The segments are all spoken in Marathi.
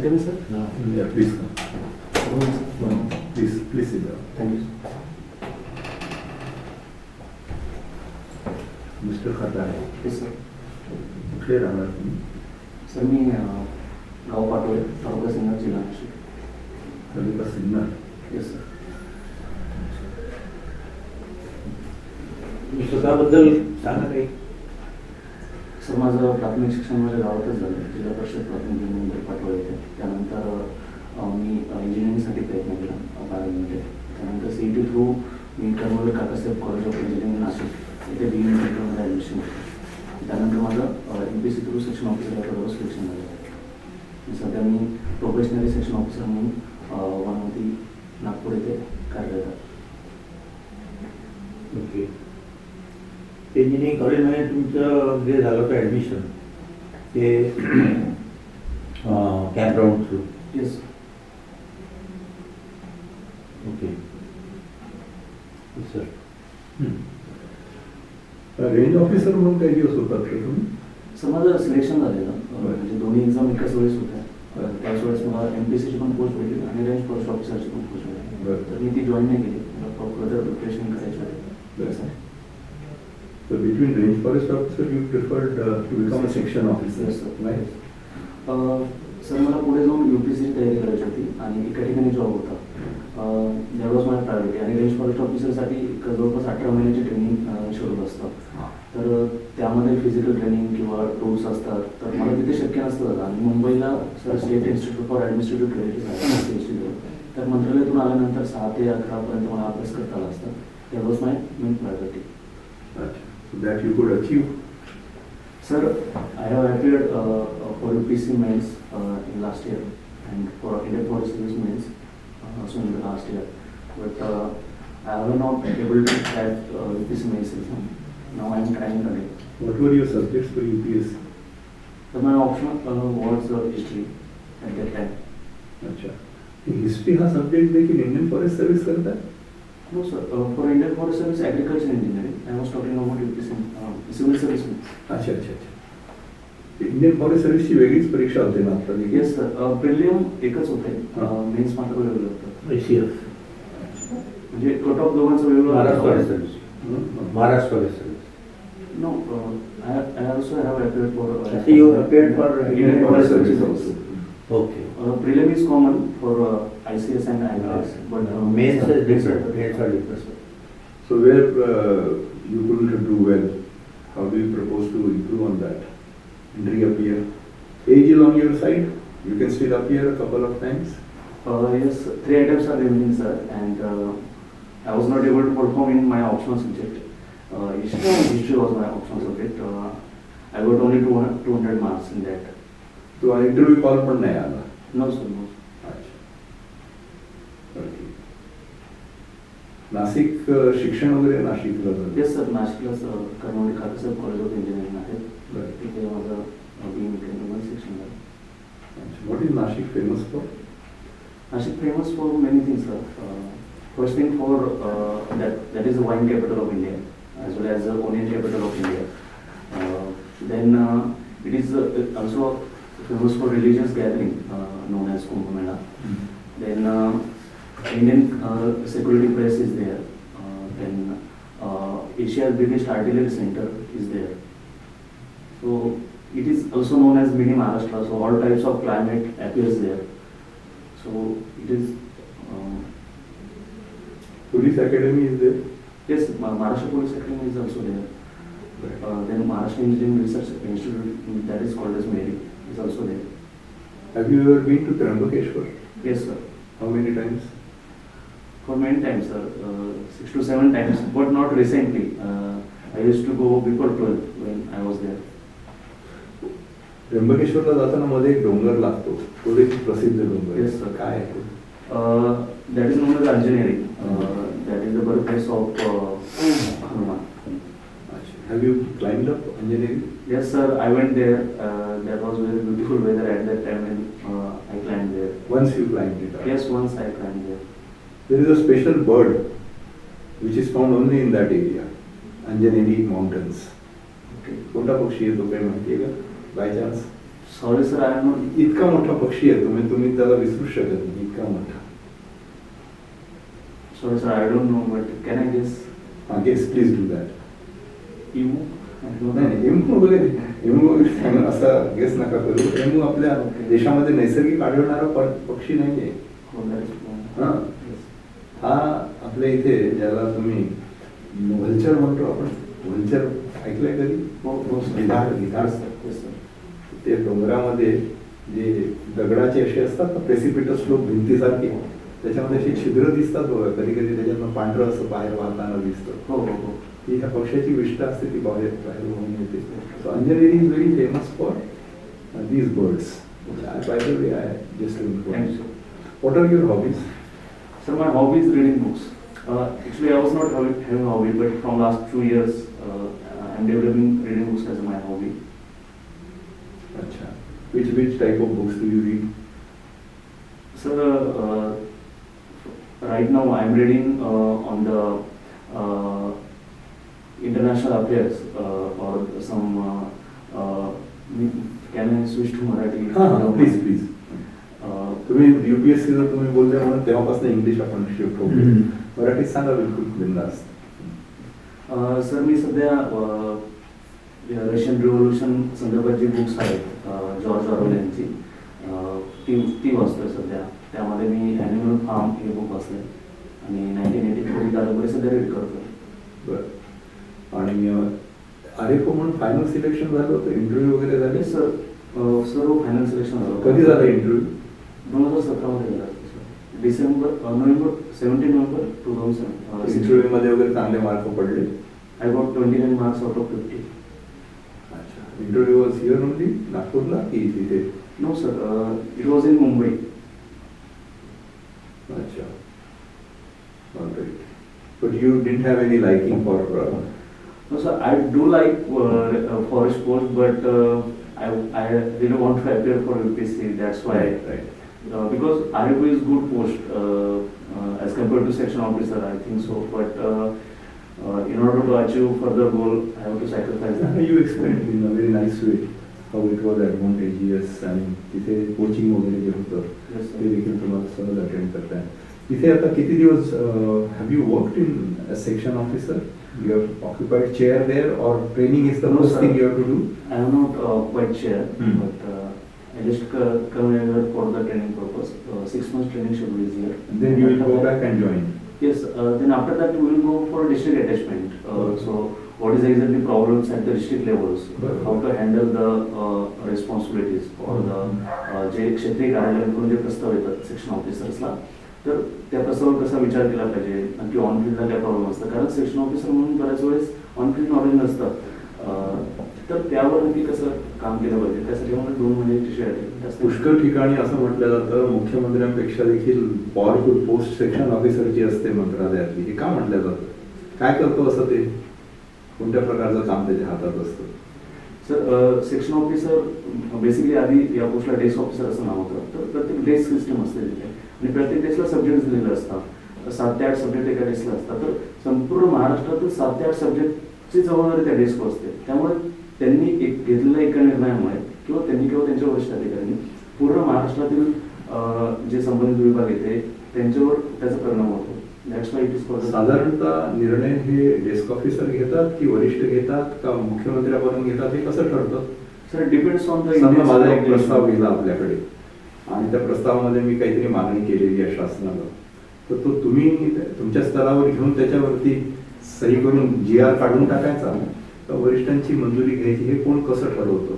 come, sir? No. Yeah, please come. Please sit down. Thank you. Mister Khatale, Yes, sir. कुठले राहणार तुम्ही? सर मी गाव पाटोळे तालुका सिन्नर जिल्हा नाशिक. तालुका सिन्नर. Yes sir. तुम्ही स्वतःबद्दल सांगा काही. सर माझं प्राथमिक शिक्षण माझ्या गावातच झालं, जिल्हा परिषद प्राथमिक मंदिर पाटोळे येथे. त्यानंतर मी इंजिनिअरिंगसाठी प्रयत्न केला 12वीमध्ये. त्यानंतर CET थ्रू मी Karmaveer Kakasaheb college of engineering Nashik इथे BE मध्ये ॲडमिशन घेतलं. त्यानंतर माझं MPSC थ्रू सेक्शन ऑफिसर या पदावर सिलेक्शन झालं. सध्या मी प्रोफेशनली सेक्शन ऑफिसर म्हणून वनवती नागपूर येथे कार्यरत आहे. ओके. इंजिनिअरिंग कॉलेजमध्ये तुमचं जे झालं होतं ॲडमिशन ते CAP round through. Yes. Okay sir. Range officer म्हणून काही दिवस होतात का तुम्ही? सर माझं सिलेक्शन झालेलं, म्हणजे दोन्ही एक्झाम एकाच वेळेस होत्या. त्याच वेळेस मला MPSCची पण पोस्ट भेटली आणि रेंज फॉरेस्ट ऑफिसरची पण पोस्ट भेटली. तर मी ती जॉईन नाही केली, मला फर्दर प्रिपरेशन करायची होती. So between range forest officer, you preferred to become a section officer, Yes, sir. right? Sir मला पुढे जाऊन UPSCची तयारी करायची होती आणि एका ठिकाणी जॉब होता. That was my priority. आणि रेंज फॉरेस्ट ऑफिसरसाठी जवळपास 18 महिन्याची ट्रेनिंग शेड्यूल असतं. तर त्यामध्ये फिजिकल ट्रेनिंग किंवा टूर्स असतात, तर मला तिथे शक्य नसतं. आणि मुंबईला sir state institute for administrative credit institute, तर मंत्रालयातून आल्यानंतर 6 ते 11 पर्यंत मला अभ्यास करता आला असता. That was my main priority. So that you could achieve. Sir, I have appeared for UPSC mains in last year and for Indian Forest Service mains also in the last year. But I have not been able to crack UPSC mains exam. Now I am trying again. What were your subjects for UPSC? So my option was history at that time. अच्छा. हिस्ट्री हा सब्जेक्ट देखील इंडियन फॉरेस्ट सर्व्हिस करतात? No sir, for Indian Forest Service agriculture engineering. I was talking about UPSC civil service mains. अच्छा अच्छा अच्छा. इंडियन फॉरेस्ट सर्व्हिसची वेगळीच परीक्षा होते ना आता? Yes sir, प्रिलियम एकच होते, मेन्स मात्र वेगळं होतं. ICF म्हणजे कट ऑफ दोघांचं वेगळं. Maharashtra forest service. Maharashtra forest service. No, I also have appeared for. You appeared for Indian Forest Service also. Okay. Prelim is common for ICS and IAS, but mains is different. Mains are different. So where you couldn't do well, how do you propose to improve on that and reappear? Age is on your side. You can still appear a couple of times. Yes, 3 attempts are remaining, sir, and I was not able to perform in my optional subject. History was my optional subject. I got only 200 marks in that. तो इंटरव्यू कॉल पण नाही आला? No, sir, no. अच्छा. ओके. नाशिक शिक्षण वगैरे नाशिकला झालं? Yes, sir, नाशिकला Karmaveer Kakasaheb college of engineering आहे. Right. तिथे माझं BE मेकॅनिकल सेक्शन आहे. What is Nashik famous for? Nashik famous for many things, sir. First thing for that is the wine capital of India, as well as the onion capital of India. Then it is also famous for religious gathering known as Kumbh Mela. Then Indian security press is there. Then Asia's biggest artillery center is there. So it is also known as mini Maharashtra. So all types of climate appears there. So it is. Police Academy is there? Yes, Maharashtra Police Academy is also there. Then Maharashtra Engineering Research Institute, that is called as MERI, is also there. Have you ever been to Trimbakeshwar? Yes, sir. How many times? For many times, sir. 6 to 7 times, but not recently. I used to go before 12 when I was there. त्र्यंबकेश्वरला जाताना मध्ये एक डोंगर लागतो, तो देखील प्रसिद्ध डोंगर. Yes, sir. काय आहे? That is known as Anjaneri. That is the birthplace of Hanuman. Have you climbed up Anjaneri? Yes, sir. I went there. That was very beautiful weather at that time when I climbed there. Once you climbed it up? Yes, once I climbed there. There is a special bird which is found only in that area, Anjaneri mountains. Okay. कोणता पक्षी आहे तो, काही माहिती आहे का? By chance? Sorry sir, I am not. इतका मोठा पक्षी आहे, तुम्ही त्याला विसरू शकत नाही, इतका मोठा. Sorry sir, I don't know, but can I guess? Guess please do that. Emu? I don't नाही know. नाही, एमू सांग असा गेस नका करू. एमू आपल्या देशामध्ये नैसर्गिक आढळणारा पक्षी नाहीये. Oh, that is wrong. हा. Yes. हा आपल्या इथे ज्याला तुम्ही व्हल्चर म्हणतो आपण, व्हल्चर ऐकलंय कधी? Oh, sir. गिधाड. Yes, sir. Yes, sir. ते डोंगरामध्ये जे दगडाचे असे असतात ना, प्रेसिपिटस स्लोप भिंतीसारखे, त्याच्यामध्ये अशी छिद्र दिसतात बघा, कधी कधी त्याच्यातनं पांढरं असं बाहेर वाहताना दिसतं. हो हो हो. ही ह्या पक्षाची विष्ठा असते, ती बाहेर बाहेर वाहून येते. So Anjaneri is very famous for these birds. By the way, I just Thank you, sir. What are your hobbies? Sir, my hobby is reading books. Actually, I was not having a hobby, but from last 2 years, I'm developing reading books as my hobby. अच्छा. Which type of books do you read? Sir, right now I'm reading on the international affairs or some. Can I switch to Marathi? Please please. तुम्ही UPSC जर तुम्ही बोलले म्हणून तेव्हापासून इंग्लिश आपण शिफ्ट होतो. मराठीत सांगा बिलकुल बिंदास. सर, मी सध्या रशियन रिव्होल्युशन संदर्भात जी बुक्स आहेत जॉर्ज ऑरवेल यांची, ती वाचतोय सध्या. त्यामध्ये मी ॲनिमल फार्म हे बुक वाचलंय आणि 1984 कादंबरी सध्या रीड करतोय. बरं. आणि आरेको म्हणून फायनल सिलेक्शन झालं होतं, इंटरव्ह्यू वगैरे झाले? सर, सर्व फायनल सिलेक्शन झालं. कधी झालं इंटरव्ह्यू? 2017 मध्ये झाला. November 17 November 2017. इंटरव्ह्यू मध्ये वगैरे चांगले मार्क पडले? I got 29 marks out of 50. अच्छा. इंटरव्ह्यू वॉज हिअर ओनली, नागपूरला की तिथे? No sir, it was in Mumbai. अच्छा. All right. But you didn't have any liking for No sir, I do like forest post, but I really want to appear for UPSC. That's why. right. Because RFO is good post as compared to section officer, I think so. But in order to achieve further goal, I have to sacrifice that. You explained in a very nice way how it was advantageous आणि तिथे कोचिंग वगैरे जे होतं Yes, ते sir. देखील तुम्हाला सहज अटेंड करताय. तिथे आता किती दिवस have you worked in section officer? You have occupied chair there or training is the No, first sir. thing you have to do? I am not quite sure, but I just come here for the training purpose. 6 months training schedule is here. And then you will go back and join. Yes, then after that we will go for district attachment. So what is exactly problems at the district levels? How to handle the responsibilities or the जे क्षेत्रीय कार्यालयाकडून जे प्रस्ताव येतात सेक्शन ऑफिसर्सला, तर त्या प्रस्तावावर कसा विचार केला पाहिजे, नक्की ऑन फील्डला काय प्रॉब्लेम असतं. कारण सेक्शन ऑफिसर म्हणून बऱ्याच वेळेस ऑन फील्ड नॉलेज नसतं, तर त्यावर नक्की कसं काम केलं पाहिजे, त्यासाठी मला 2 महिन्याची शेअर. पुष्कळ ठिकाणी असं म्हटलं जातं मुख्यमंत्र्यांपेक्षा देखील पॉवरफुल पोस्ट सेक्शन ऑफिसरची असते मंत्रालयातली. हे का म्हटलं जातं? काय करतो असं ते? कोणत्या प्रकारचं काम त्याच्या हातात असतं? सर, सेक्शन ऑफिसर बेसिकली आधी या पोस्टला डेस्क ऑफिसर असं नाव होतं. तर प्रत्येक डेस्क सिस्टम असते तिथे आणि प्रत्येक डेस्कला सब्जेक्ट दिलेले असतात. 7 ते 8 सब्जेक्ट एका डेस्कला असतात. तर संपूर्ण महाराष्ट्रातील 7 ते 8 सब्जेक्टची जबाबदारी त्या डेस्कवर असते. त्यामुळे त्यांनी घेतलेल्या एका निर्णयामुळे किंवा त्यांच्या वरिष्ठ अधिकाऱ्यांनी पूर्ण महाराष्ट्रातील जे संबंधित विभाग येते त्यांच्यावर त्याचा परिणाम होतो. That's why it is called. साधारणतः निर्णय हे डेस्क ऑफिसर घेतात की वरिष्ठ घेतात का मुख्यमंत्र्याकडून घेतात, हे कसं ठरतं? Sir, depends on the. समजा माझा एक प्रस्ताव गेला आपल्याकडे आणि त्या प्रस्तावामध्ये मी काहीतरी मागणी केलेली आहे शासनाला, तर तो तुम्ही तुमच्या स्तरावर घेऊन त्याच्यावरती सही करून GR काढून टाकायचा का वरिष्ठांची मंजुरी घ्यायची, हे कोण कसं ठरवतं?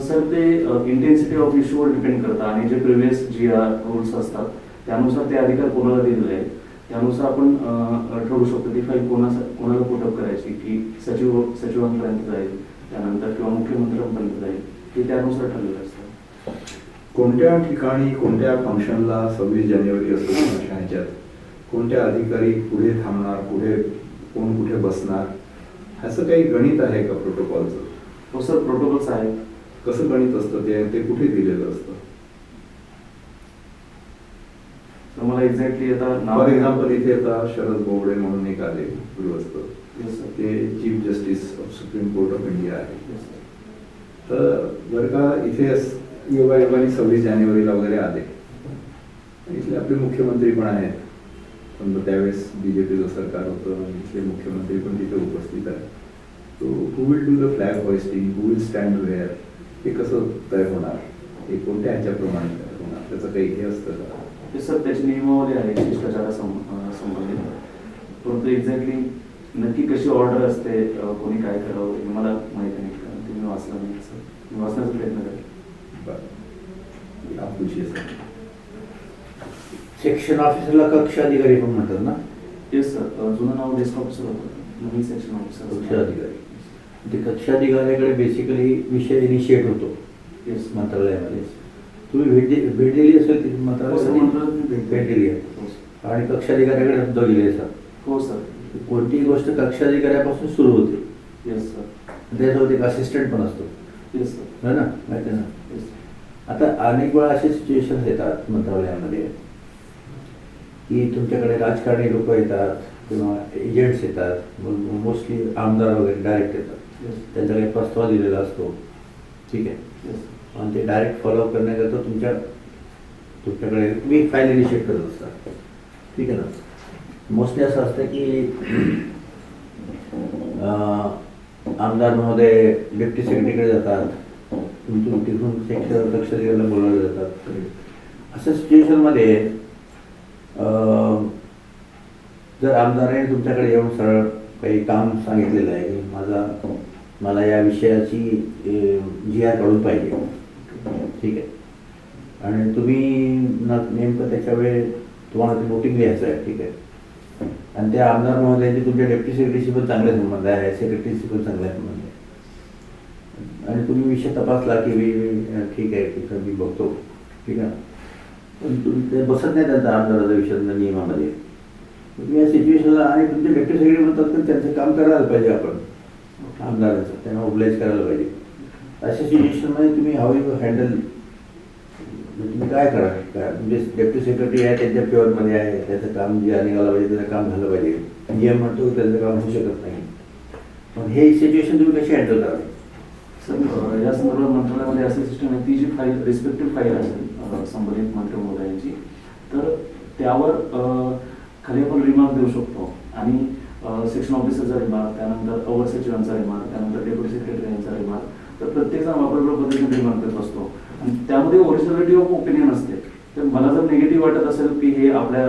सर, ते इंटेन्सिटी ऑफ इश्यूवर डिपेंड करतं आणि जे प्रिव्हियस GR रूल्स असतात त्यानुसार ते अधिकार कोणाला दिलेले आहेत त्यानुसार आपण ठरवू शकतो ती फाईल कोणाला पुटअप करायची, की सचिवांपर्यंत जाईल त्यानंतर किंवा मुख्यमंत्र्यांपर्यंत जाईल, ते त्यानुसार ठरलेलं असतं. कोणत्या ठिकाणी कोणत्या फंक्शनला 26 जानेवारी असो अशा ह्याच्यात कोणत्या अधिकारी पुढे थांबणार, पुढे कोण कुठे बसणार, असं काही गणित आहे का प्रोटोकॉलचं? हो सर, प्रोटोकॉल्स आहेत. कसं गणित असतं ते कुठे दिलेलं असतं? तर मला एक्झॅक्टली आता फॉर एक्झाम्पल इथे आता शरद बोबडे म्हणून एक आले गृहस्थ, Yes, sir. ते chief justice of supreme court of India आहे. Yes, sir. तर जर का इथे योगायोगाने 26 जानेवारीला वगैरे आले, इथले आपले मुख्यमंत्री पण आहेत, समजा त्यावेळेस BJPचं सरकार होतं आणि इथले मुख्यमंत्री पण तिथे उपस्थित आहेत. तो who will do the flag hoisting, who will stand where, हे कसं तय होणार, हे कोणत्या ह्याच्याप्रमाणे तय होणार, त्याचं काही हे असतं का? ते सर त्याची नियमावली आहे शिष्टाचारा संबंधित, परंतु एक्झॅक्टली नक्की कशी ऑर्डर असते, कोणी काय करावं हे मला माहिती नाही. ते मी वाचलं नाही सर, मी वाचण्याचा प्रयत्न करेन. बरं, आप पूछिए सर. सेक्शन ऑफिसरला कक्ष अधिकारी पण म्हणतात ना? येस सर, जुनं नाव डेस्क ऑफिसर होतं, नवीन सेक्शन ऑफिसर. कक्ष अधिकारी. ते कक्ष अधिकाऱ्याकडे बेसिकली विषय इनिशिएट होतो येस मंत्रालयामध्ये. तुम्ही भेट दिली असेल तिथे हो सर, मंत्रालयामध्ये? मंत्रालयात भेट दिली आहे. हो सर. आणि कक्षाधिकाऱ्याकडे सुद्धा गेले सर. हो सर. कोणतीही गोष्ट कक्षाधिकाऱ्यापासून सुरू होते. Yes sir. त्याच्यासोबत एक असिस्टंट पण असतो, येस सर. है ना, माहिती आहे ना? येस. आता अनेक वेळा असे सिच्युएशन येतात मंत्रालयामध्ये की तुमच्याकडे राजकारणी लोक येतात किंवा एजंट्स येतात, मोस्टली आमदार वगैरे डायरेक्ट येतात. येस. त्यांचा काही प्रस्ताव दिलेला असतो, ठीक आहे, येस. आणि ते डायरेक्ट फॉलोअप करण्याकरता तुमच्याकडे तुम्ही फाईल इनिशिएट करत असता, ठीक आहे ना. मोस्टली असं असतं की आमदार महोदय डेप्टी सेक्रेटरीकडे जातात, तिथून कक्षाधिकाऱ्याला बोलावले जातात. अशा सिच्युएशनमध्ये जर आमदाराने तुमच्याकडे येऊन सरळ काही काम सांगितलेलं आहे की मला या विषयाची GR काढून पाहिजे, ठीक आहे, आणि तुम्ही नेमकं त्याच्यावेळी तुम्हाला ते नोटिंग लिहायचं आहे, ठीक आहे, आणि त्या आमदार महोदयांची तुमच्या डेप्टी सेक्रेटरीशी पण चांगले संबंध आहे, सेक्रेटरीशी पण चांगले संबंध आहे, आणि तुम्ही विषय तपासला की ठीक आहे तुमचं मी बघतो, ठीक आहे, पण तुम्ही ते बसत नाही त्यांचा आमदाराचा विषय नियमामध्ये. तुम्ही या सिच्युएशनला आणि तुमचे डेप्टी सेक्रेटरी म्हणतात की त्यांचं काम करायला पाहिजे, आपण आमदाराचं त्यांना ओब्लाइज करायला पाहिजे. अशा सिच्युएशनमध्ये तुम्ही हाऊ यू हँडल, तुम्ही काय करा, काय म्हणजे डेप्टी सेक्रेटरी आहे त्यांच्या फेवरमध्ये आहे, त्याचं काम जे निघालं पाहिजे त्याचं काम झालं पाहिजे, जे म्हणतो त्याचं काम होऊ शकत नाही. पण हे सिच्युएशन तुम्ही कशी हँडल कराल? सर या संदर्भात मंत्रालयामध्ये अशी सिस्टम आहे, ती जी फाईल रिस्पेक्टिव्ह फाईल असेल संबंधित मंत्री महोदयांची, तर त्यावर खाली आपण रिमार्क देऊ शकतो, आणि सेक्शन ऑफिसरचा रिमार्क, त्यानंतर अवर सचिवांचा रिमार्क, त्यानंतर डेप्युटी सेक्रेटरी यांचा रिमार्क, तर प्रत्येकजण वापरल्या पद्धतीने रिमार्क देत असतो, आणि त्यामध्ये ओरिजिनॅलिटी ऑफ ओपिनियन असते. तर मला जर निगेटिव्ह वाटत असेल की हे आपल्या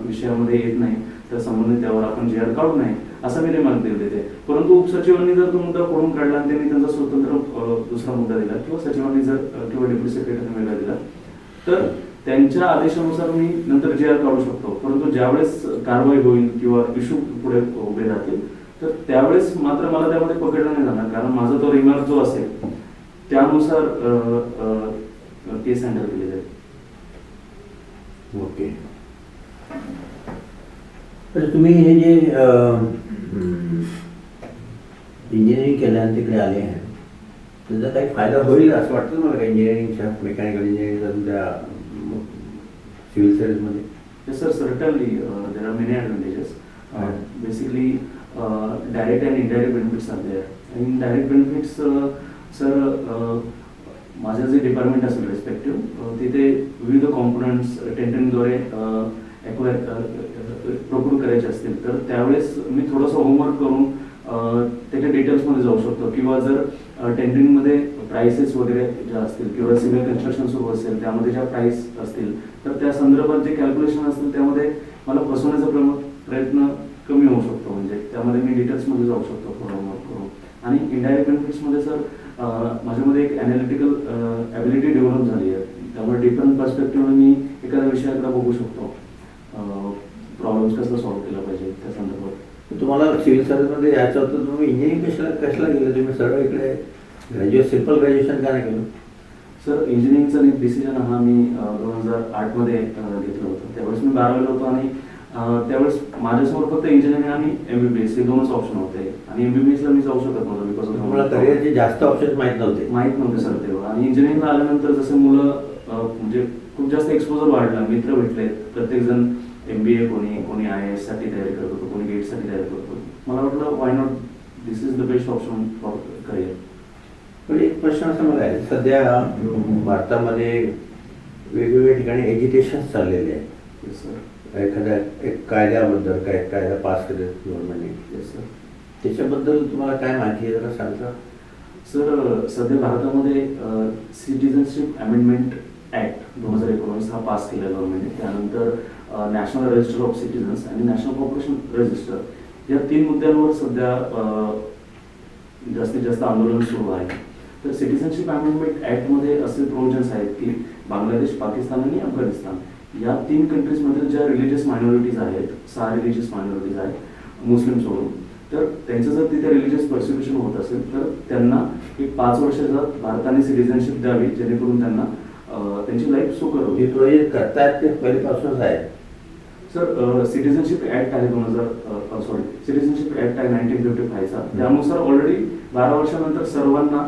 विषयामध्ये येत नाही, तर संबंधित त्यावर आपण GR काढू नये असं मी रिमार्क देते. परंतु उपसचिवांनी जर तो मुद्दा खोडून काढला आणि त्यांनी त्यांचा स्वतंत्र दुसरा मुद्दा दिला, किंवा सचिवांनी जर किंवा डेप्युटी सेक्रेटरीने वेगळा दिला, तर त्यांच्या आदेशानुसार मी नंतर GR काढू शकतो. परंतु ज्यावेळेस कारवाई होईल किंवा इश्यू पुढे उभे राहतील, तर त्यावेळेस मात्र मला त्यामध्ये पकडलं नाही जाणार, कारण माझा तो रिमार्क जो असेल त्यानुसार केस हँडल केली जाईल. ओके. तर तुम्ही हे जे इंजिनिअरिंग केल्यानंतर तिकडे आले आहे, त्याचा काही फायदा होईल असं वाटतं मला, काही इंजिनिअरिंगच्या, मेकॅनिकल इंजिनिअरिंगच्या तुमच्या civil सर्व्हिसमध्ये? Yes sir, certainly there are many advantages. Basically, direct and indirect benefits are there. In direct benefits, sir, माझं जे डिपार्टमेंट असेल रेस्पेक्टिव्ह, तिथे विविध कॉम्पोनंट्स टेंडरिंगद्वारे प्रोक्यूर करायचे असतील, तर त्यावेळेस मी थोडंसं होमवर्क करून त्याच्या डिटेल्समध्ये जाऊ शकतो, किंवा जर टेंडरिंगमध्ये प्राइसेस वगैरे ज्या असतील किंवा सिव्हिल कन्स्ट्रक्शन सुरू असेल त्यामध्ये ज्या प्राइस असतील, तर त्या संदर्भात जे कॅल्क्युलेशन असतील त्यामध्ये मला फसवण्याचा प्रयत्न कमी होऊ शकतो. म्हणजे त्यामध्ये मी डिटेल्समध्ये जाऊ शकतो थोडं होमवर्क करून. आणि इनडायरेक्ट बेनिफिट्समध्ये सर माझ्यामध्ये एक ॲनालिटिकल ॲबिलिटी डेव्हलप झाली आहे, त्यामुळे डिफरंट पर्स्पेक्टिव्हने मी एखाद्या विषयाकडे बघू शकतो, प्रॉब्लेम्स कसं सॉल्व्ह केला पाहिजे त्या संदर्भात. तुम्हाला सिव्हिल सर्व्हिसमध्ये यायचं होतं, तुम्ही इंजिनिअरिंग कशाला गेलं? तुम्ही सर्व इकडे सिम्पल ग्रॅज्युएशन का नाही केलं? सर इंजिनिअरिंगचा डिसिजन हा मी 2008 मध्ये घेतलं होतं. त्यावेळेस मी 12वीला होतो, आणि त्यावेळेस माझ्यासमोर फक्त इंजिनिअरिंग आणि MBBS हे दोनच ऑप्शन होते, आणि MBBSला मी जाऊ शकत नव्हतो बिकॉज मला करिअरचे जास्त ऑप्शन्स माहीत नव्हते सर तेव्हा. आणि इंजिनिअरिंगला आल्यानंतर जसे मुलं म्हणजे खूप जास्त एक्सपोजर वाढला, मित्र भेटले, प्रत्येकजण MBA, कोणी IAS साठी तयारी करत होतो, कोणी GATE साठी तयारी करत होतो. मला वाटलं why not, this is the best option for career. पण प्रश्न असा मला आहे, सध्या भारतामध्ये वेगवेगळ्या ठिकाणी एज्युकेशन चाललेले आहे. Yes sir. एखाद्या एक कायद्याबद्दल काय कायदा पास केले गव्हर्नमेंटने, येस सर. त्याच्याबद्दल तुम्हाला काय माहिती आहे जरा सांगता? सर सध्या भारतामध्ये सिटिझनशिप अमेंडमेंट ॲक्ट 2019 हा पास केला गव्हर्नमेंटने. त्यानंतर नॅशनल रजिस्टर ऑफ सिटिझन्स आणि नॅशनल पॉप्युलेशन रजिस्टर या 3 मुद्द्यांवर सध्या जास्तीत जास्त आंदोलन सुरू आहे. तर सिटिझनशिप अमेंडमेंट ॲक्टमध्ये असे प्रोव्हिजन्स आहेत की बांगलादेश, पाकिस्तान आणि अफगाणिस्तान या 3 कंट्रीजमधील ज्या रिलिजियस मायनॉरिटीज आहेत, 6 रिलिजियस मायनॉरिटीज आहेत मुस्लिम सोडून, तर त्यांचं जर तिथे रिलिजियस पर्सिक्युशन होत असेल तर त्यांना एक 5 वर्षाचा भारताने सिटिझनशिप द्यावी, जेणेकरून त्यांना त्यांची लाईफ सुकर होईल. हे प्रोजेक्ट करतायत ते पहिल्यापासूनच आहे. सर सिटिझनशिप ॲक्ट आहे सिटिझनशिप ॲक्ट आहे 1955 चा. त्यानुसार ऑलरेडी 12 वर्षानंतर सर्वांना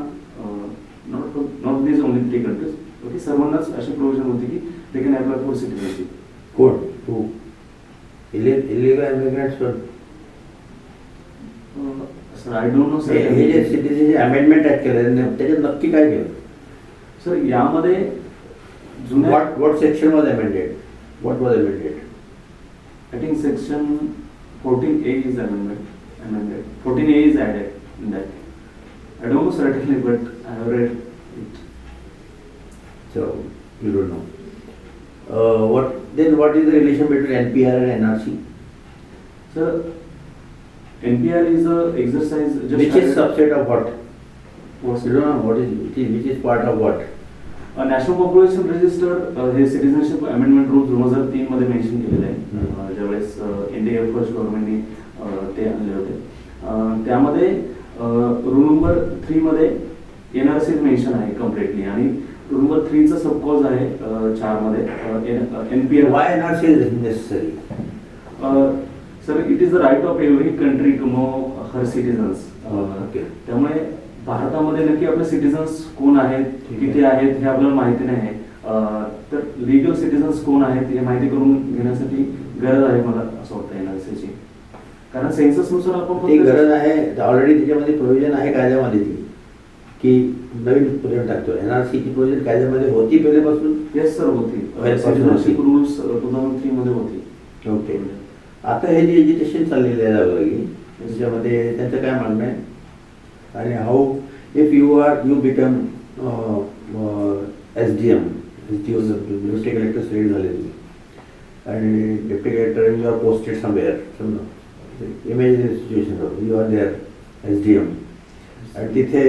not this only 3 countries, okay, सर्वांनाच अशी प्रोव्हिजन होती की they can apply for citizenship. कोण to illegal immigrants? Sir I don't know sir. हे जे सिटिझनशिप अमेंडमेंट ऍक्ट केलं त्याच्यात नक्की काय केलं? सर यामध्ये जुन्या what section was amended? What was amended? I think section 14A is amended. 14A is added in that. I don't know certainly, but I have read it. So you don't know. What is the relation between NPR and NRC? Sir, NPR is a exercise. Which is subset of what? What's You don't know what is which is part of what? National population register हे सिटिझनशिप अमेंडमेंट रूल 2003 मध्ये मेन्शन केलेलं आहे. ज्यावेळेस इंडिया फर्स्ट गव्हर्नमेंटने ते आणले होते. त्यामध्ये रूल नंबर 3 मध्ये NRC मेन्शन आहे कम्प्लिटली, आणि रूल नंबर 3 चा सब क्लॉज आहे 4 मध्ये NPR. Why NRC is necessary? Sir it is the right of every country to know her citizens. Okay. त्यामुळे भारतामध्ये नक्की आपले सिटिझन्स कोण आहेत, किती आहेत हे आपल्याला माहिती नाही आहे. तर लिगल सिटिझन्स कोण आहेत हे माहिती करून घेण्यासाठी गरज आहे मला असं वाटतं NRC ची. कारण सेन्सस नुसार आपण ती गरज आहे. ऑलरेडी त्याच्यामध्ये प्रोव्हिजन आहे कायद्यामध्ये ती, की नवीन प्रोव्हिजन टाकतो. NRC ची प्रोव्हिजन कायद्यामध्ये होती पहिल्यापासून? येस सर होती. पहिल्यापासून होती. रूल्स 2003 मध्ये होती. ओके. आता हे जे एज्युकेशन चाललेलं आहे जागोजागी, त्याच्यामध्ये त्यांचं काय म्हणणं आहे? आणि how if you become SDM, deputy collector select झाले तुम्ही, आणि deputy collector you are posted somewhere, समजा imagine situation, you are there SDM, आणि तिथे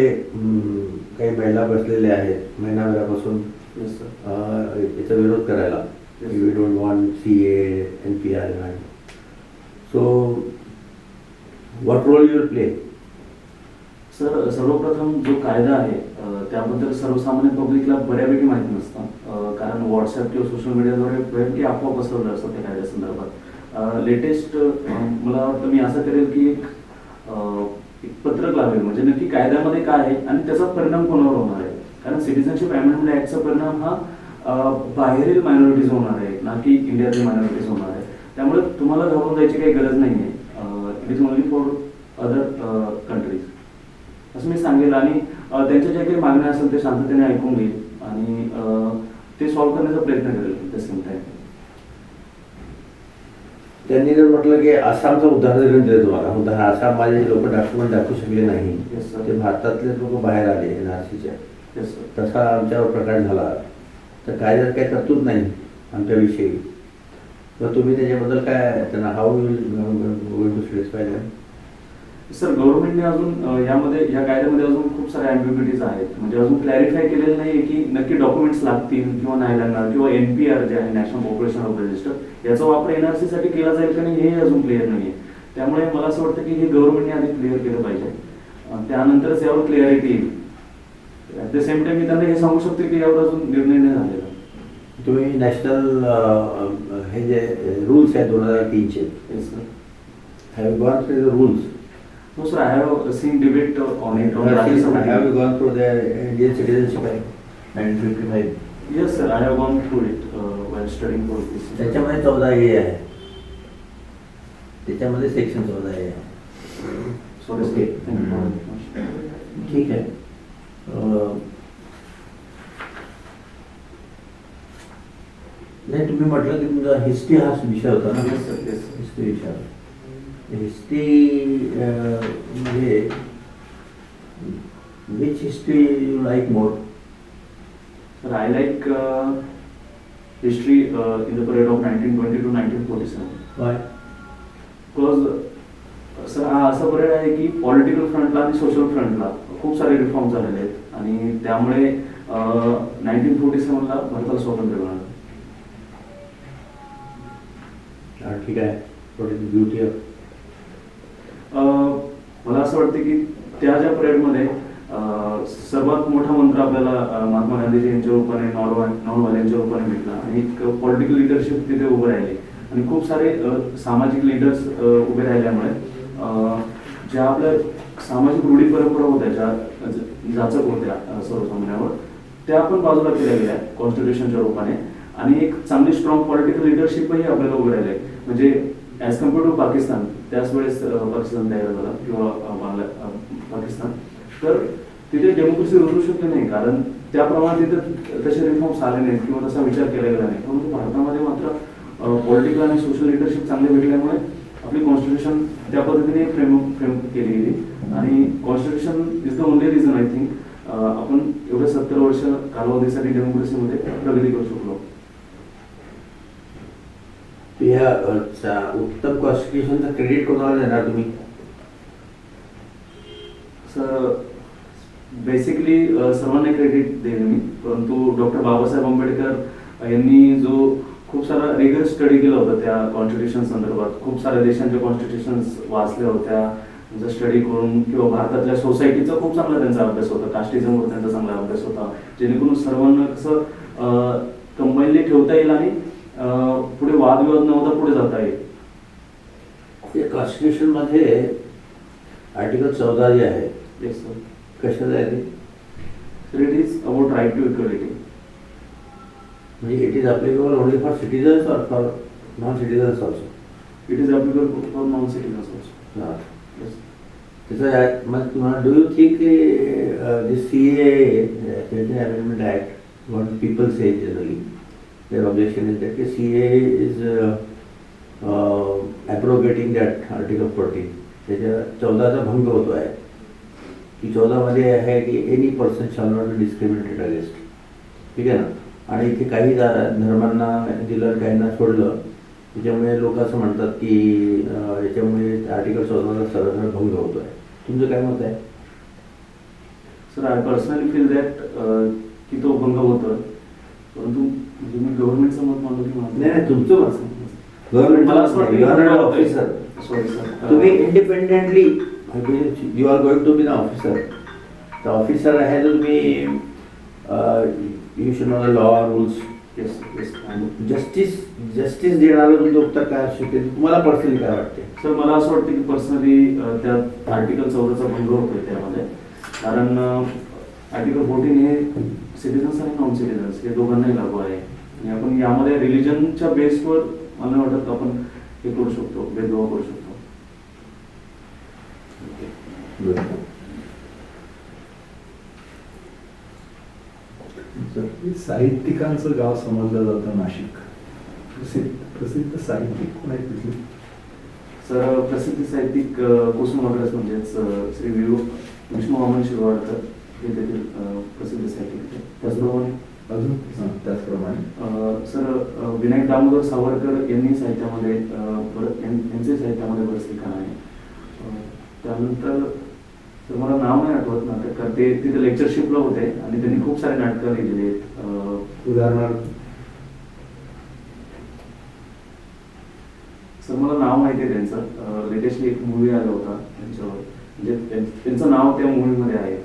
काही महिला बसलेल्या आहेत महिनाभरापासून याचा विरोध करायला, we don't want CA, NPR. So what role you will play? Sir सर्वप्रथम जो कायदा आहे त्याबद्दल सर्वसामान्य पब्लिकला बऱ्यापैकी माहिती नसतं. कारण व्हॉट्सअप किंवा सोशल मीडियाद्वारे बऱ्यापैकी अफवा पसरवल्या असतात त्या कायद्यासंदर्भात. लेटेस्ट मला वाटतं मी असं करेल की एक पत्रक लावेल, म्हणजे नक्की कायद्यामध्ये काय आहे आणि त्याचा परिणाम कोणावर होणार आहे. कारण सिटिझनशिप अमेंडमेंट ॲक्टचा परिणाम हा बाहेरील मायनॉरिटीज होणार आहे, ना की इंडियातील मायनॉरिटीज होणार आहे. त्यामुळे तुम्हाला घाबरून जायची काही गरज नाही आहे. It is only for other countries असं मी सांगेल. आणि त्यांच्या ज्या काही मागण्या असेल ते शांततेने ऐकून घेईल आणि ते सॉल्व्ह करण्याचा प्रयत्न करेल ॲट द सेम टाइम. त्यांनी जर म्हटलं की आसामचं उदाहरण देऊन दिलं तुम्हाला, उदाहरण आसाम माझे लोक डॉक्युमेंट दाखवू शकले नाही, ते भारतातले लोक बाहेर आले NRCच्या, तसा आमच्यावर प्रकार झाला, तर कायद्यात काही तरतूद नाही आमच्याविषयी, तर तुम्ही त्याच्याबद्दल काय त्यांना how will to satisfy them? Sir गव्हर्नमेंटने अजून या कायद्यामध्ये अजून खूप साऱ्या ॲम्बिग्युटीज आहेत. म्हणजे अजून क्लॅरिफाय केलेलं नाही की नक्की डॉक्युमेंट्स लागतील किंवा नाही लागणार, किंवा NPR जे आहे नॅशनल पॉप्युलेशन ऑफ रजिस्टर याचा वापर NRC साठी केला जाईल का नाही हे अजून क्लिअर नाही आहे. त्यामुळे मला असं वाटतं की हे गव्हर्नमेंटने आधी क्लिअर केलं पाहिजे, त्यानंतरच यावर क्लिअरिटी येईल. ॲट द सेम टाइम मी त्यांना हे सांगू शकतो की यावर अजून निर्णय नाही झालेला. तुम्ही नॅशनल हे जे रूल्स आहेत 2003चे, yes sir, have you gone through the rules? No sir, I have seen debate on it. Have you gone through the Indian Citizenship Act 1955? Yes sir, I have gone through it while studying for this. त्याच्यामध्ये 14A आहे, त्याच्यामध्ये सेक्शन 14A आहे. Sorry Okay. sir. Thank you very much. ठीक आहे. नाही, तुम्ही म्हटलं की तुमचा हिस्ट्री हा विषय होता ना. Yes, sir. Yes, sir. History विषय. हिस्ट्री म्हणजे which history you like more? Sir, I like history in the period of 1920 to 1947. Y? Because sir हा असा पिरियड आहे की पॉलिटिकल फ्रंटला आणि सोशल फ्रंटला खूप सारे रिफॉर्म झालेले आहेत आणि त्यामुळे 1947ला भारताला स्वातंत्र्य मिळालं. ठीक आहे. What is beauty of? मला असं वाटतं की त्या ज्या पिरियडमध्ये सर्वात मोठा मंत्र आपल्याला महात्मा गांधीजी यांच्या रूपाने नॉनवाल यांच्या रूपाने भेटला आणि एक पॉलिटिकल लिडरशिप तिथे उभे राहिले आणि खूप सारे सामाजिक लीडर्स उभे राहिल्यामुळे ज्या आपल्या सामाजिक रूढी परंपरा होत्या ज्या जाचक होत्या सर्वसामान्यावर त्या पण बाजूला केल्या गेल्या कॉन्स्टिट्यूशनच्या रूपाने आणि एक चांगली स्ट्रॉंग पॉलिटिकल लिडरशिपही आपल्याला उभे राहिले. म्हणजे ॲज कम्पेअर टू पाकिस्तान, त्याच वेळेस पाकिस्तान तयार झाला किंवा पाकिस्तान, तर तिथे डेमोक्रेसी रुजू शकली नाही कारण त्याप्रमाणे तिथे तसे रिफॉर्म्स आले नाहीत किंवा तसा विचार केला गेला नाही. परंतु भारतामध्ये मात्र पॉलिटिकल आणि सोशल लिडरशिप चांगले भेटल्यामुळे आपली कॉन्स्टिट्यूशन त्या पद्धतीने फ्रेम केली गेली आणि constitution is the only reason I think आपण एवढ्या 70 वर्ष कालावधीसाठी डेमोक्रेसीमध्ये प्रगती करू शकलो. या उत्तम कॉन्स्टिट्यूशनचं क्रेडिट कोणाला देणार तुम्ही? सर बेसिकली सर्वांना क्रेडिट देईन मी, परंतु डॉक्टर बाबासाहेब आंबेडकर यांनी जो खूप सारा रिगर स्टडी केला होता त्या कॉन्स्टिट्यूशन संदर्भात, खूप साऱ्या देशांच्या कॉन्स्टिट्यूशन्स वाचल्या होत्या, त्यांचा स्टडी करून किंवा भारतातल्या सोसायटीचा खूप चांगला त्यांचा अभ्यास होता, कास्टिझमवर त्यांचा चांगला अभ्यास होता, जेणेकरून सर्वांना कसं कंबाईनली ठेवता येईल आणि पुढे वादविवाद न होता पुढे जाता येईल. कॉन्स्टिट्यूशन मध्ये आर्टिकल 14 जे आहे येस सर. कशाचं आहे ते? Sir it is about right to equality. म्हणजे it is applicable only for citizens और for non citizens also? It is applicable for non citizens also. Yes. त्याचं मग तुम्हाला do you think this CAA amendment act, what people say generally their objection is that CAA is abrogating that article 14. त्याच्या 14चा भंग होतो आहे की 14 मध्ये आहे की any person shall not be discriminated against. ठीक आहे ना. आणि इथे काही धर्मांना दिलं, काहींना सोडलं, त्याच्यामुळे लोक असं म्हणतात की याच्यामुळे आर्टिकल 14चा सरळ भंग होतो आहे. तुमचं काय मत आहे? Sir I personally feel that की तो भंग होतो, परंतु म्हणजे मी गव्हर्नमेंटचं मत मानलो की नाही, तुमचं मत. गव्हर्नमेंट मला असं वाटतं गव्हर्नमेंट ऑफिसर, सॉरी सर, तुम्ही independently you are going to be the officer. तर ऑफिसर आहे तर तुम्ही you should know the law rules. Yes yes. Justice देणारं तुमचं उत्तर काय असू शकते? तुम्हाला पर्सनली काय वाटते? सर मला असं वाटतं की पर्सनली त्या आर्टिकल 14चा भंग होतोय त्यामध्ये, कारण आर्टिकल 14 हे सिटीजन्स आणि नॉन सिटीजन्स हे दोघांनाही लागू आहे आणि आपण यामध्ये रिलिजनच्या बेसवर मला नाही वाटत आपण हे करू शकतो, भेदभाव करू शकतो. साहित्यिकांचं गाव समजलं जातं नाशिक. प्रसिद्ध साहित्यिक कोण आहेत तिथले? सर प्रसिद्ध साहित्यिक कुसुमाग्रज म्हणजेच श्री विष्णू वामन शिरवाडकर हे देखील प्रसिद्ध साहित्यिक आहेत. त्याचप्रमाणे अजून त्याचप्रमाणे सर विनायक दामोदर सावरकर यांनी साहित्यामध्ये यांचे साहित्यामध्ये बरेच लिखाण आहे. त्यानंतर तर मला नाव नाही आठवत नाटककार, ते तिथे लेक्चरशिपला होते आणि त्यांनी खूप सारे नाटकं लिहिलेली आहेत. उदाहरणार्थ सर मला नाव माहिती आहे त्यांचं, लेटेस्टली एक मूवी आला होता त्यांच्यावर, म्हणजे त्यांचं नाव त्या मूवीमध्ये आहे.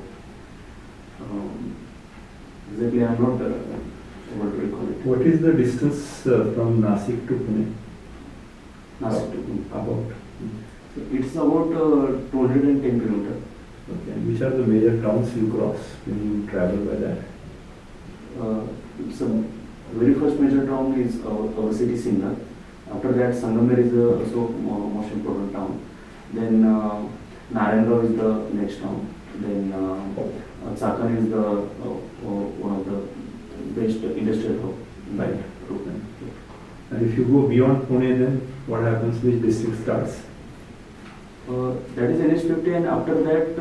Exactly I am not able to recall it. What is the distance from Nashik to Pune? Nashik to Pune about it's about 210 kilometre. Okay, and which are the major towns you cross when you travel by that? So, very first major town is our city Simla. After that, Sangamner is also most important town. Then Narayangaon is the next town. Then Chakan is the one of the best industrial hub. Right. And if you go beyond Pune, then what happens? Which district starts? That is NH50, and after that,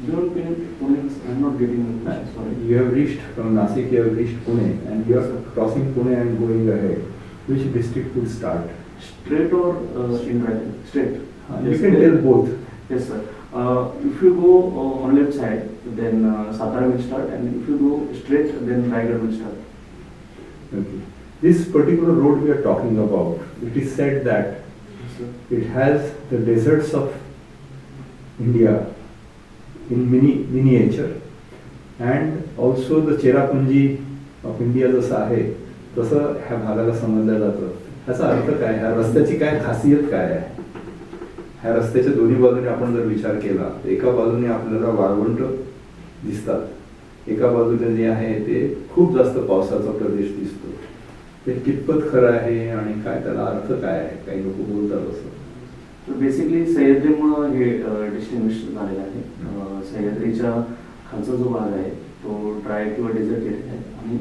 beyond Pune, I'm not getting the question, sorry. You have reached from Nasik, you have reached Pune, and you are crossing Pune and going ahead. Which district would start? Straight or indirect? Straight. You can tell both. Yes, sir. If you go on left side, then Satara will start, and if you go straight, then Raigad will start. Okay. This particular road we are talking about, it is said that Yes, sir. it has the deserts of India in miniature, and also the Cherrapunji of India जसं आहे तसं ह्या भागाला समजलं जातं. ह्याचा अर्थ काय? ह्या रस्त्याची काय खासियत काय आहे? ह्या रस्त्याच्या दोन्ही बाजूने आपण जर विचार केला तर एका बाजूने आपल्याला वाळवंट दिसतात, एका बाजूने जे आहे ते खूप जास्त पावसाचा प्रदेश दिसतो. ते कितपत खरं आहे आणि काय त्याला अर्थ काय आहे? काही लोक बोलतात असं. तर बेसिकली सह्याद्रीमुळं हे डिस्टिंग्विश झालेलं आहे. सह्याद्रीच्या खालचा जो भाग आहे तो ड्राय किंवा डेझर्ट एरिया आहे, आणि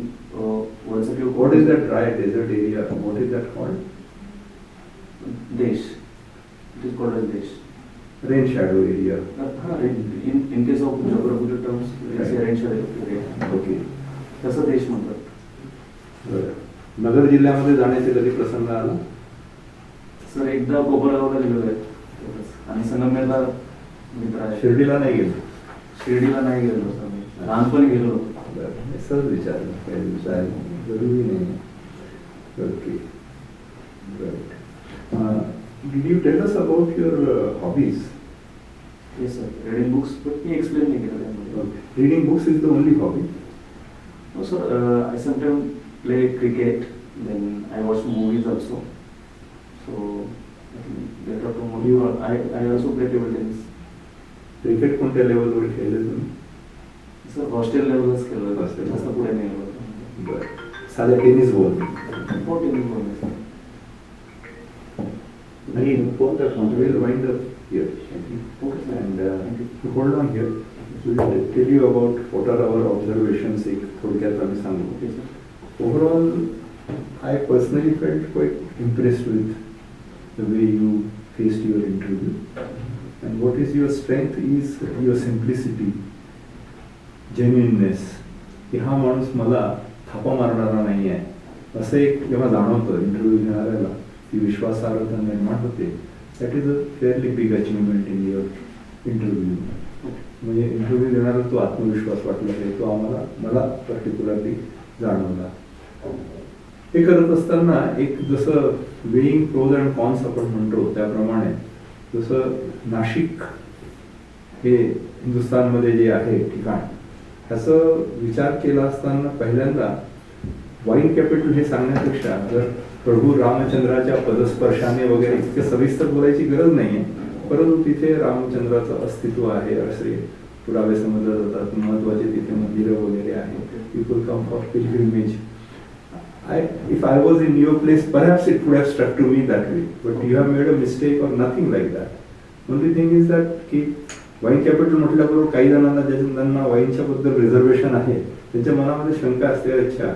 वरचा किंवा What is that dry desert area? What is that called? देश. इट इज कॉल्ड एज देश. Rain shadow area. in case of geographical terms, it's a range area. Okay. तसं देश म्हणतात. बरं. नगर जिल्ह्यामध्ये जाण्याचे कधी प्रसंग आला? सर एकदा कोपरगावला गेलेलो आहे तेवढंच. आणि संगमनेरला मित्र आहे. शिर्डीला नाही गेलो. शिर्डीला नाही गेलेलो सर मी. लहानपणी गेलो. बरं. हे सहज विचारलं, काही विचार जरुरी नाही. Okay. Right. Did you tell us about your hobbies? Yes sir, reading books, but me explain नाही केलं त्यामध्ये. Okay. Reading books is the only hobby. No sir, I sometimes play cricket, then I watch movies also. So, later from movie, I also play table tennis. Cricket कोणत्या लेवलवर खेळले तुम्ही? सर हॉस्टेल लेवलच खेळलो, Hostel जास्त level. पुढे नाही गेलो. बरं. साध्या टेनिस बॉल. हो टेनिस बॉल सर. आणि कोणत्या We'll wind up here. Okay sir. And Thank you. you hold on here. We'll tell you about what are our observations. एक थोडक्यात आम्ही सांगू. Okay sir. Overall, I personally felt quite impressed with the way you faced your interview. And what is your strength is your simplicity, genuineness. की हा माणूस मला थापा मारणारा नाही आहे असं एक जेव्हा जाणवतं इंटरव्ह्यू घेणाऱ्याला, ती विश्वासार्हता निर्माण होते. That is a fairly big achievement in your interview. म्हणजे इंटरव्ह्यू देणारा तो आत्मविश्वास वाटला आहे, तो मला पर्टिक्युलरली जाणवला. हे करत असताना एक जसं वेईंग प्रोज अँड कॉन्स आपण म्हणतो त्याप्रमाणे, जसं नाशिक हे हिंदुस्थानमध्ये जे आहे ठिकाण, ह्याचं विचार केला असताना पहिल्यांदा वाईन कॅपिटल हे सांगण्यापेक्षा जर प्रभू रामचंद्राच्या पदस्पर्शाने वगैरे इतकं सविस्तर बोलायची गरज नाही आहे, परंतु तिथे रामचंद्राचं अस्तित्व आहे असे पुरावे समजले जातात. महत्वाचे तिथे मंदिरं वगैरे आहेत. People come for pilgrimage. If I was in your place, perhaps it would have struck to me that way. But you have made a mistake or nothing like that. Only thing is that की वाईन कॅपिटल म्हटल्याबरोबर काही जणांना ज्यांना वाईनच्या बद्दल रिझर्वेशन आहे त्यांच्या मनामध्ये शंका असते, अच्छा